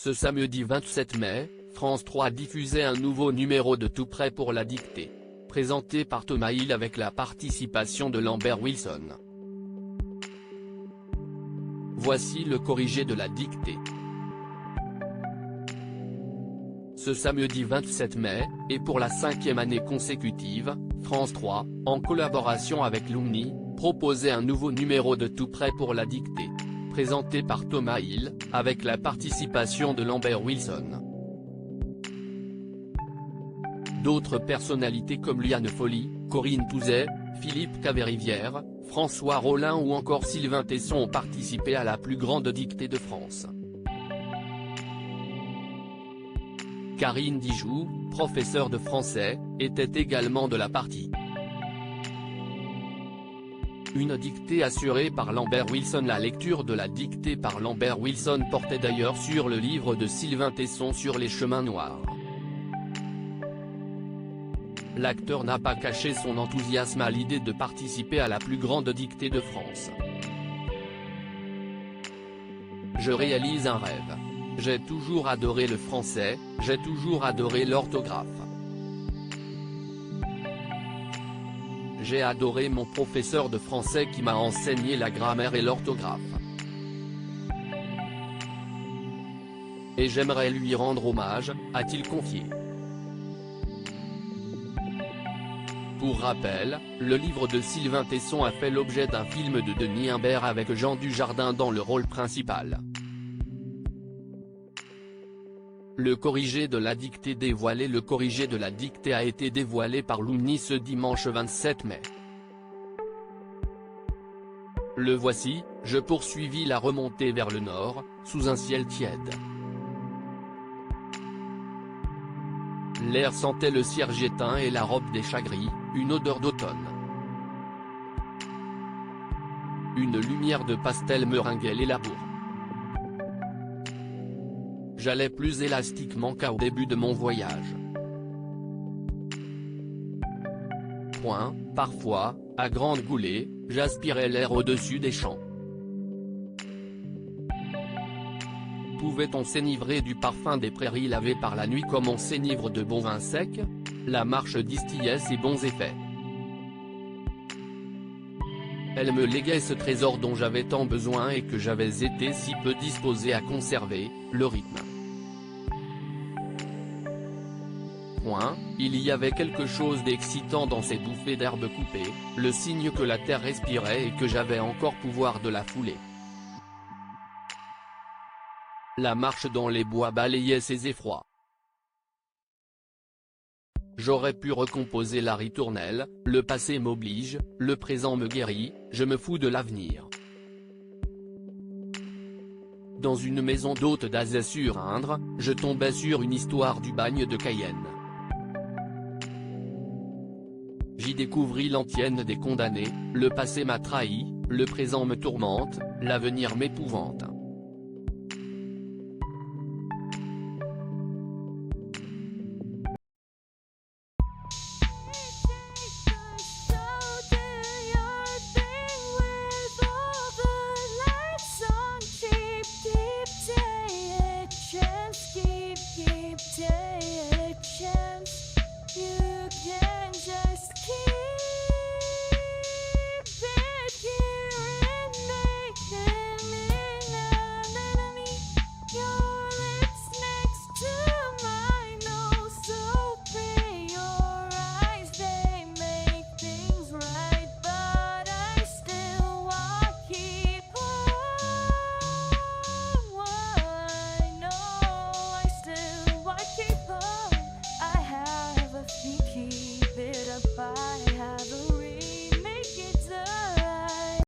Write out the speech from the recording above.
Ce samedi 27 mai, France 3 diffusait un nouveau numéro de Tout prêt pour la dictée, présenté par Thomas Hill avec la participation de Lambert Wilson. Voici le corrigé de la dictée. Ce samedi 27 mai, et pour la 5e année consécutive, France 3, en collaboration avec Lumni, proposait un nouveau numéro de Tout prêt pour la dictée, présenté par Thomas Hill, avec la participation de Lambert Wilson. D'autres personnalités comme Liane Folly, Corinne Touzet, Philippe Caverivière, François Rollin ou encore Sylvain Tesson ont participé à la plus grande dictée de France. Karine Dijoux, professeure de français, était également de la partie. Une dictée assurée par Lambert Wilson. La lecture de la dictée par Lambert Wilson portait d'ailleurs sur le livre de Sylvain Tesson sur les chemins noirs. L'acteur n'a pas caché son enthousiasme à l'idée de participer à la plus grande dictée de France. Je réalise un rêve. J'ai toujours adoré le français, j'ai toujours adoré l'orthographe. J'ai adoré mon professeur de français qui m'a enseigné la grammaire et l'orthographe. Et j'aimerais lui rendre hommage, a-t-il confié. Pour rappel, le livre de Sylvain Tesson a fait l'objet d'un film de Denis Imbert avec Jean Dujardin dans le rôle principal. Le corrigé de la dictée dévoilé. Le corrigé de la dictée a été dévoilé par Lumni ce dimanche 27 mai. Le voici, je poursuivis la remontée vers le nord, sous un ciel tiède. L'air sentait le cierge éteint et la robe des chagris, une odeur d'automne. Une lumière de pastel meringuait les labours. J'allais plus élastiquement qu'au début de mon voyage. Parfois, à grande goulée, j'aspirais l'air au-dessus des champs. Pouvait-on s'enivrer du parfum des prairies lavées par la nuit comme on s'enivre de bon vin sec? La marche distillait ses bons effets. Elle me léguait ce trésor dont j'avais tant besoin et que j'avais été si peu disposé à conserver, le rythme. Il y avait quelque chose d'excitant dans ces bouffées d'herbes coupées, le signe que la terre respirait et que j'avais encore pouvoir de la fouler. La marche dans les bois balayait ces effrois. J'aurais pu recomposer la ritournelle, le passé m'oblige, le présent me guérit, je me fous de l'avenir. Dans une maison d'hôte d'Azay-sur-Indre, je tombais sur une histoire du bagne de Cayenne. J'y découvris l'antienne des condamnés, le passé m'a trahi, le présent me tourmente, l'avenir m'épouvante.